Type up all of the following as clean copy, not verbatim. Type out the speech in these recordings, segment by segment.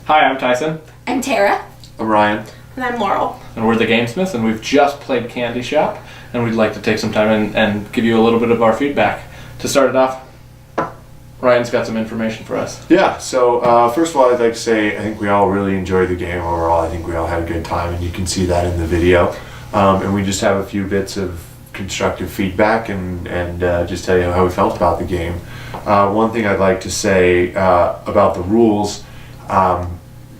Hi, I'm Tyson, I'm Tara. I'm Ryan. And I'm Laurel. and we're the Gamesmiths, and we've just played Candy Shop, and we'd like to take some time and give you a little bit of our feedback. To start it off, Ryan's got some information for us. Yeah, so first of all, I'd like to say I think we all really enjoyed the game overall. I think we all had a good time, and you can see that in the video. And we just have a few bits of constructive feedback and just tell you how we felt about the game. One thing I'd like to say about the rules,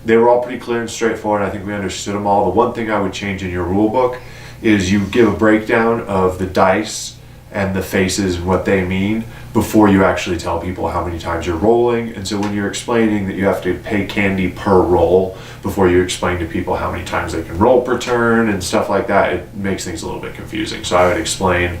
they were all pretty clear and straightforward. I think we understood them all. The one thing I would change in your rule book is you give a breakdown of the dice and the faces and what they mean before you actually tell people how many times you're rolling. And so when you're explaining that you have to pay candy per roll before you explain to people how many times they can roll per turn and stuff like that, it makes things a little bit confusing. So I would explain,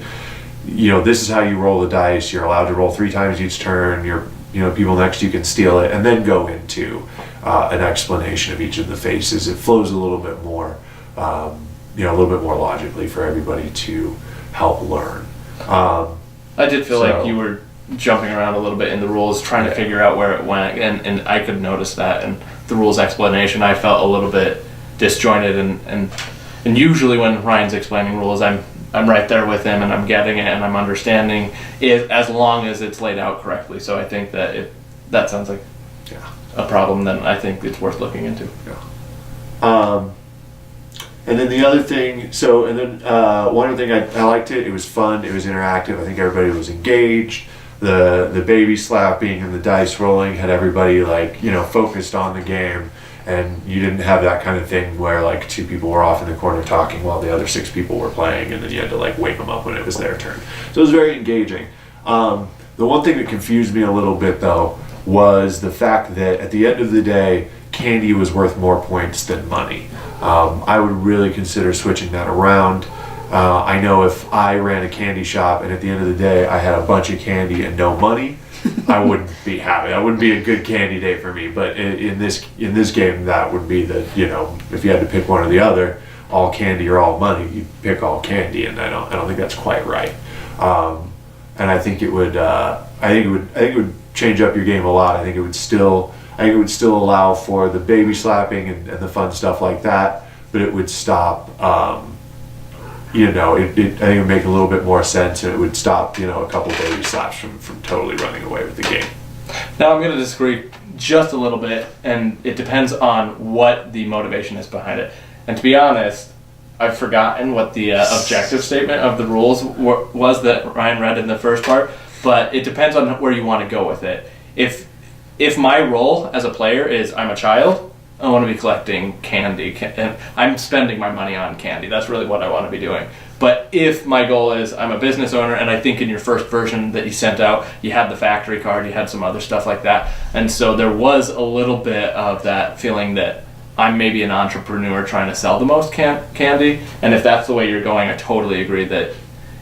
this is how you roll the dice. You're allowed to roll 3 times each turn. People next to you can steal it, and then go into an explanation of each of the faces. It flows a little bit more, a little bit more logically for everybody to help learn. I did feel like you were jumping around a little bit in the rules, trying to figure out where it went, and I could notice that in the rules explanation. I felt a little bit disjointed, and usually when Ryan's explaining rules, I'm right there with him, and I'm getting it, and I'm understanding it as long as it's laid out correctly. So I think that if that sounds like a problem, then I think it's worth looking into. Yeah. And then the other thing, one other thing, I liked it. It was fun. It was interactive. I think everybody was engaged. The baby slapping and the dice rolling had everybody focused on the game, and you didn't have that kind of thing where 2 people were off in the corner talking while the other 6 people were playing, and then you had to wake them up when it was their turn. So it was very engaging. The one thing that confused me a little bit though was the fact that at the end of the day, candy was worth more points than money. I would really consider switching that around. I know if I ran a candy shop and at the end of the day I had a bunch of candy and no money, I wouldn't be happy. That wouldn't be a good candy day for me. But in this game, that would be if you had to pick one or the other, all candy or all money, you pick all candy, and I don't think that's quite right. And I think it would change up your game a lot. I think it would still allow for the baby slapping and the fun stuff like that, but it would stop. I think it would make a little bit more sense, and it would stop a couple baby slaps from totally running away with the game. Now I'm going to disagree just a little bit, and it depends on what the motivation is behind it. And to be honest, I've forgotten what the objective statement of the rules was that Ryan read in the first part, but it depends on where you want to go with it. If my role as a player is I'm a child, I want to be collecting candy, and I'm spending my money on candy. That's really what I want to be doing. But if my goal is I'm a business owner, and I think in your first version that you sent out, you had the factory card, you had some other stuff like that, and so there was a little bit of that feeling that I'm maybe an entrepreneur trying to sell the most candy, and if that's the way you're going, I totally agree that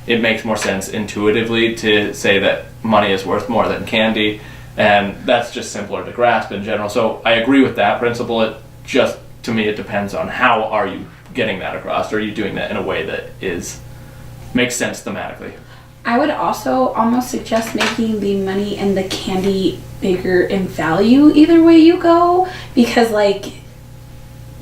it makes more sense intuitively to say that money is worth more than candy. And that's just simpler to grasp in general. So I agree with that principle. To me, it depends on how are you getting that across. Are you doing that in a way that makes sense thematically? I would also almost suggest making the money and the candy bigger in value either way you go, because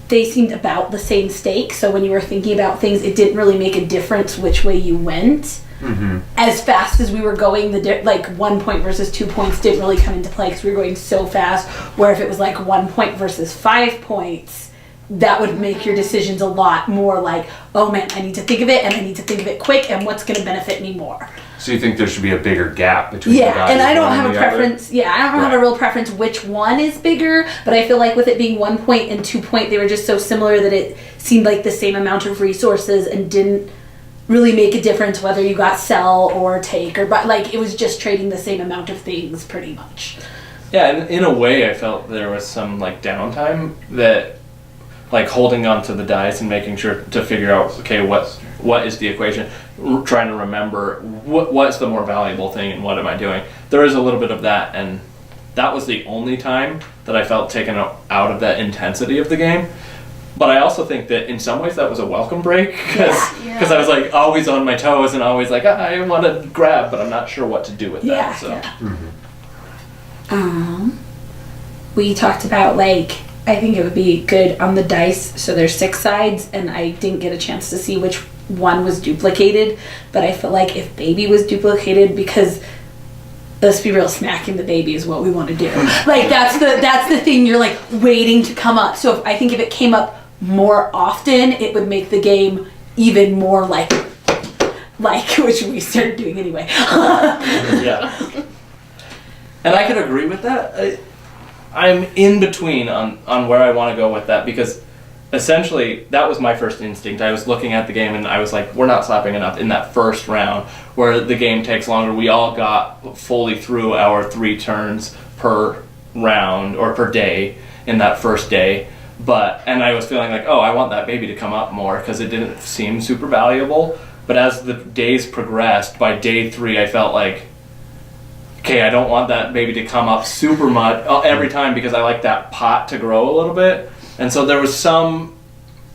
they seemed about the same stake. So when you were thinking about things, it didn't really make a difference which way you went. Mm-hmm. As fast as we were going, 1 point versus 2 points didn't really come into play because we were going so fast. Where if it was 1 point versus 5 points, that would make your decisions a lot more oh man, I need to think of it, and I need to think of it quick, and what's going to benefit me more. So you think there should be a bigger gap between the guys? And I don't have a preference. Yeah, I don't have a real preference which one is bigger, but I feel like with it being 1 point and 2 point, they were just so similar that it seemed like the same amount of resources and didn't really make a difference whether you got sell or take or buy. It was just trading the same amount of things pretty much. Yeah, and in a way I felt there was some downtime that holding on to the dice and making sure to figure out, okay, what is the equation, trying to remember what's the more valuable thing and what am I doing. There is a little bit of that, and that was the only time that I felt taken out of that intensity of the game. But I also think that in some ways that was a welcome break, because I was always on my toes and always I want to grab, but I'm not sure what to do with that. We talked about I think it would be good on the dice. So there's 6 sides, and I didn't get a chance to see which one was duplicated. But I feel like if baby was duplicated, because let's be real, smacking the baby is what we want to do. Like that's the thing you're like waiting to come up. So I think if it came up more often, it would make the game even more like which we started doing anyway. Yeah. And I could agree with that. I'm in between on where I want to go with that, because essentially that was my first instinct. I was looking at the game and I was like, we're not slapping enough in that first round where the game takes longer. We all got fully through our 3 turns per round or per day in that first day. And I was feeling like, I want that baby to come up more because it didn't seem super valuable. But as the days progressed, by day 3, I felt like, okay, I don't want that baby to come up super much every time because I like that pot to grow a little bit. And so there was some,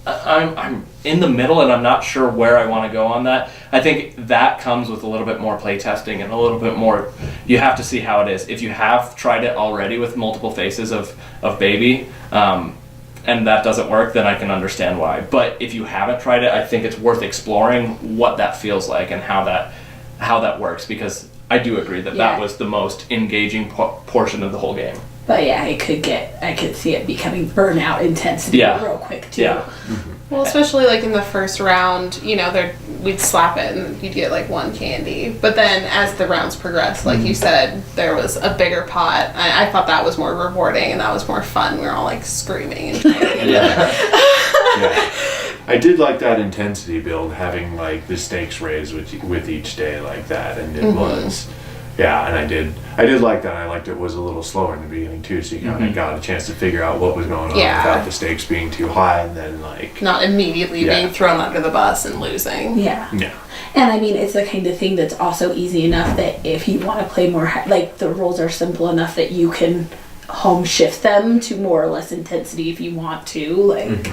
I'm in the middle and I'm not sure where I want to go on that. I think that comes with a little bit more play testing and a little bit more, you have to see how it is. If you have tried it already with multiple faces of baby, and that doesn't work, then I can understand why. But if you haven't tried it, I think it's worth exploring what that feels like and how that works, because I do agree that that was the most engaging portion of the whole game. But yeah, I could see it becoming burnout intensity real quick too. Yeah. Mm-hmm. Well, especially like in the first round, we'd slap it and you'd get like 1 candy. But then as the rounds progressed, like you said, there was a bigger pot. I thought that was more rewarding and that was more fun. We were all like screaming and trying to get Yeah. I did like that intensity build, having like the stakes raised with each day like that, and it was, and I did like that. I liked it was a little slower in the beginning too, so you kind of got a chance to figure out what was going on without the stakes being too high, and then like not immediately being thrown under the bus and losing. Yeah. Yeah. And I mean, it's the kind of thing that's also easy enough that if you want to play more, like the rules are simple enough that you can home shift them to more or less intensity if you want to. Like.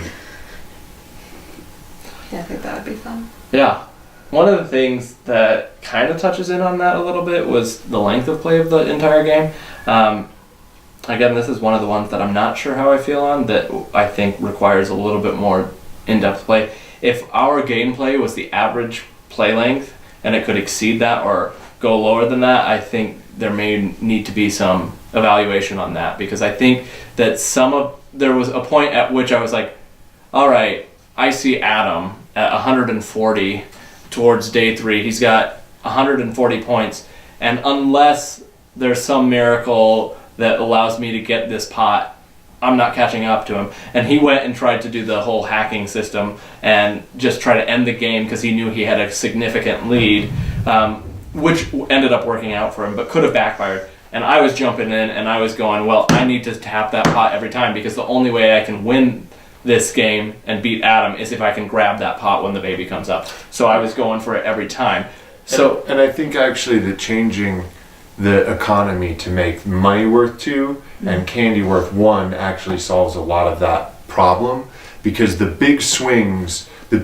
Yeah, I think that would be fun. Yeah. One of the things that kind of touches in on that a little bit was the length of play of the entire game. Again, this is one of the ones that I'm not sure how I feel on, that I think requires a little bit more in-depth play. If our gameplay was the average play length and it could exceed that or go lower than that, I think there may need to be some evaluation on that, because I think that there was a point at which I was like, all right, I see Adam at 140 towards day 3. He's got 140 points, and unless there's some miracle that allows me to get this pot, I'm not catching up to him. And he went and tried to do the whole hacking system and just try to end the game because he knew he had a significant lead, which ended up working out for him, but could have backfired. And I was jumping in and I was going, well, I need to tap that pot every time, because the only way I can win this game and beat Adam is if I can grab that pot when the baby comes up. So I was going for it every time. And I think actually that changing the economy to make money worth 2 and candy worth 1 actually solves a lot of that problem, because the big swings, at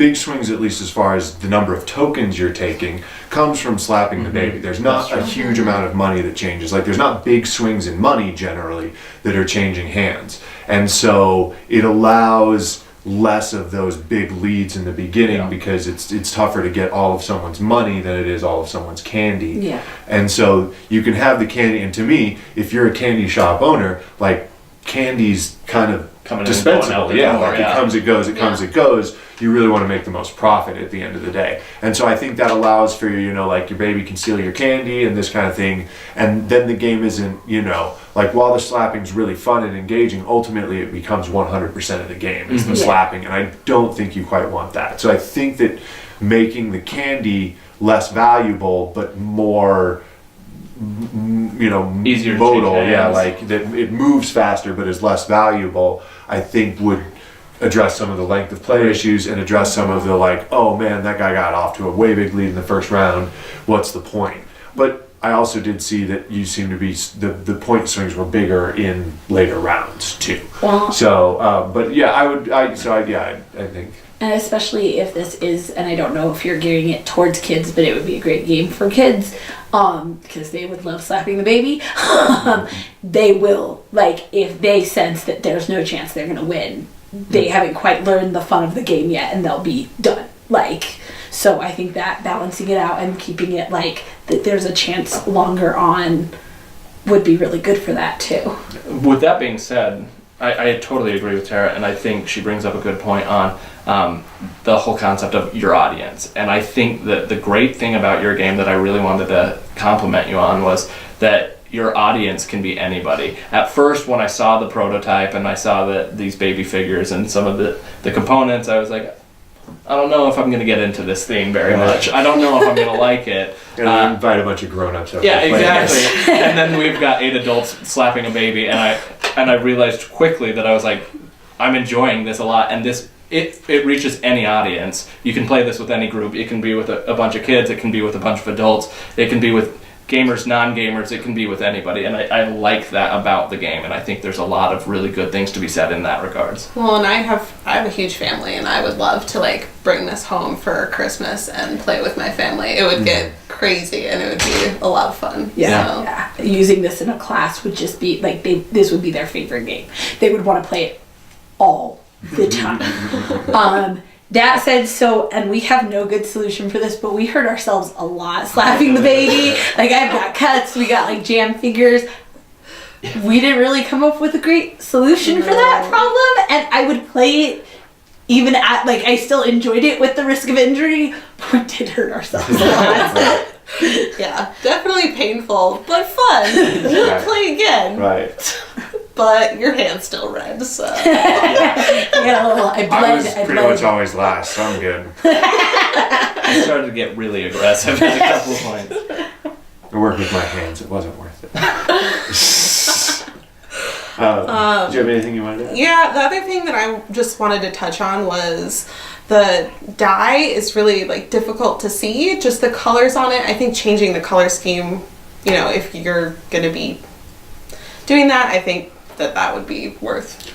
least as far as the number of tokens you're taking, comes from slapping the baby. There's not a huge amount of money that changes. Like, there's not big swings in money generally that are changing hands. And so it allows less of those big leads in the beginning, because it's tougher to get all of someone's money than it is all of someone's candy. Yeah. And so you can have the candy, and to me, if you're a candy shop owner, like, candy's kind of Coming dispensable. in, It comes, it goes, it comes, it goes. You really want to make the most profit at the end of the day. And so I think that allows for, like, your baby can steal your candy and this kind of thing. And then the game isn't, like, while the slapping's really fun and engaging, ultimately it becomes 100% of the game is the slapping. And I don't think you quite want that. So I think that making the candy less valuable but more, easier to modal, change hands. like that it moves faster but is less valuable, I think would address some of the length of play issues and address some of the, like, oh man, that guy got off to a way big lead in the first round, what's the point? But I also did see that you seem to be, the point swings were bigger in later rounds too. Well, So, but yeah, I think And especially if this is, and I don't know if you're gearing it towards kids, but it would be a great game for kids, because they would love slapping the baby. They will, like, if they sense that there's no chance they're gonna win, they haven't quite learned the fun of the game yet, and they'll be done. Like, so I think that balancing it out and keeping it like that there's a chance longer on would be really good for that too. With that being said, I totally agree with Tara, and I think she brings up a good point on the whole concept of your audience. And I think that the great thing about your game that I really wanted to compliment you on was that your audience can be anybody. At first, when I saw the prototype and I saw these baby figures and some of the components, I was like, I don't know if I'm going to get into this theme very much. I don't know if I'm going to like it. And invite a bunch of grown-ups over. Yeah, to play exactly. And then we've got 8 adults slapping a baby, and I realized quickly that I was like, I'm enjoying this a lot, and it reaches any audience. You can play this with any group. It can be with a bunch of kids. It can be with a bunch of adults. It can be with gamers, non-gamers. It can be with anybody, and I like that about the game, and I think there's a lot of really good things to be said in that regards. Well, and I have a huge family, and I would love to like bring this home for Christmas and play with my family. It would get crazy, and it would be a lot of fun. Yeah. Using this in a class would just be like this would be their favorite game. They would want to play it all the time. That said, and we have no good solution for this, but we hurt ourselves a lot slapping the baby. Like, I've got cuts, we got like jam fingers. We didn't really come up with a great solution for that problem, and I would play it even at, like, I still enjoyed it with the risk of injury, but we did hurt ourselves a lot. Yeah, definitely painful, but fun. We'll play again. Right. But your hand's still red, so. I I bled. pretty much always last, so I'm good. I started to get really aggressive at a couple of points. I worked with my hands, it wasn't worth it. Do you have anything you wanted to add? Yeah, the other thing that I just wanted to touch on was the die is really like difficult to see. Just the colors on it. I think changing the color scheme, if you're going to be doing that, I think that would be worth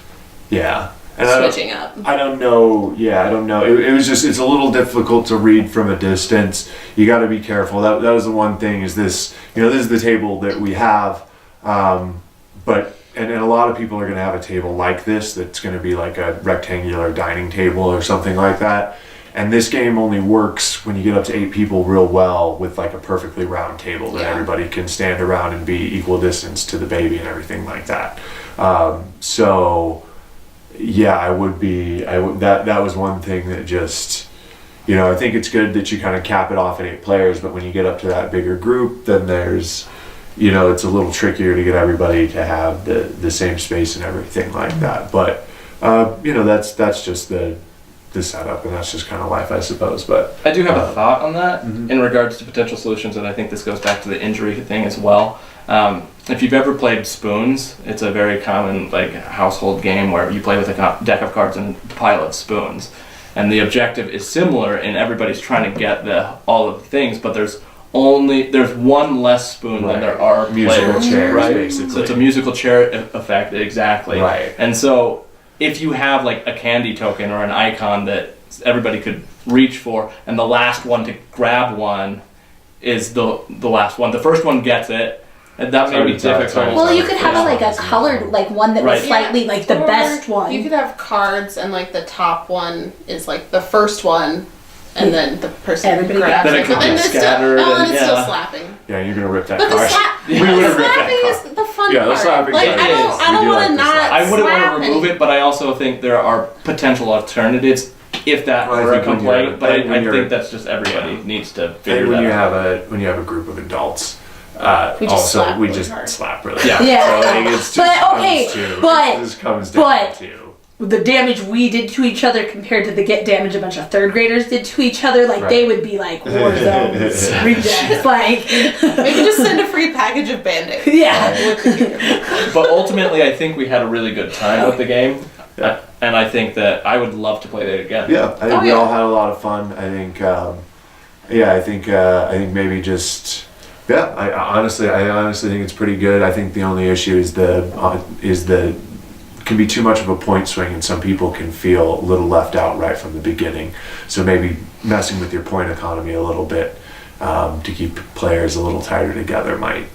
Yeah. And switching up. I don't know. Yeah, I don't know. It was just, it's a little difficult to read from a distance. You got to be careful. That was the one thing is this, this is the table that we have. But a lot of people are going to have a table like this that's going to be like a rectangular dining table or something like that. And this game only works when you get up to 8 people real well with like a perfectly round table that everybody can stand around and be equal distance to the baby and everything like that. So yeah, that was one thing that just, I think it's good that you kind of cap it off at 8 players, but when you get up to that bigger group, then there's, it's a little trickier to get everybody to have the same space and everything like that. But, that's just the setup, and that's just kind of life, I suppose. But I do have a thought on that in regards to potential solutions, and I think this goes back to the injury thing as well. If you've ever played Spoons, it's a very common household game where you play with a deck of cards and a pile of spoons, and the objective is similar, and everybody's trying to get all of the things, but there's one less spoon than there are musical players, chairs, right? basically. So it's a musical chair effect, exactly. Right. And so if you have like a candy token or an icon that everybody could reach for, and the last one to grab one is the last one. The first one gets it, and that may be difficult. Well, you could have a colored one that was Right. slightly like the Or best one. You could have cards, and like the top one is like the first one, and then the person Everybody grabs Then it. it could But be then it's scattered still, and- it's still yeah. slapping. yeah, you're gonna rip that But the card. slap, We would've ripped that slapping card. is the fun Yeah, the part. slapping Like part I is. don't We do want like to the not. slap. I wouldn't want slap to remove any- it, but I also think there are potential alternatives if that Well, I were a think when complaint. you're- But I think when I you're- think that's just everybody needs to I think figure when that you out. have a group of adults, We just also slap we really just hard. slap really Yeah. hard. Yeah. So, it's just But, okay, it just comes down but- to the damage we did to each other compared to the damage a bunch of 3rd graders did to each other, Right. they would be like war zones, rejects, Maybe just send a free package of Band-Aids. yeah. With the game. But ultimately, I think we had a really good time with the game, Yeah. and I think that I would love to play that again. Yeah, I think Oh, we yeah. all had a lot of fun. I think, I think maybe just, I honestly think it's pretty good. I think the only issue is the can be too much of a point swing, and some people can feel a little left out right from the beginning. So maybe messing with your point economy a little bit to keep players a little tighter together might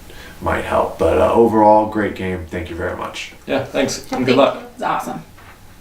help. But overall, great game. Thank you very much. Yeah, thanks. And Thank good luck. you. It's awesome.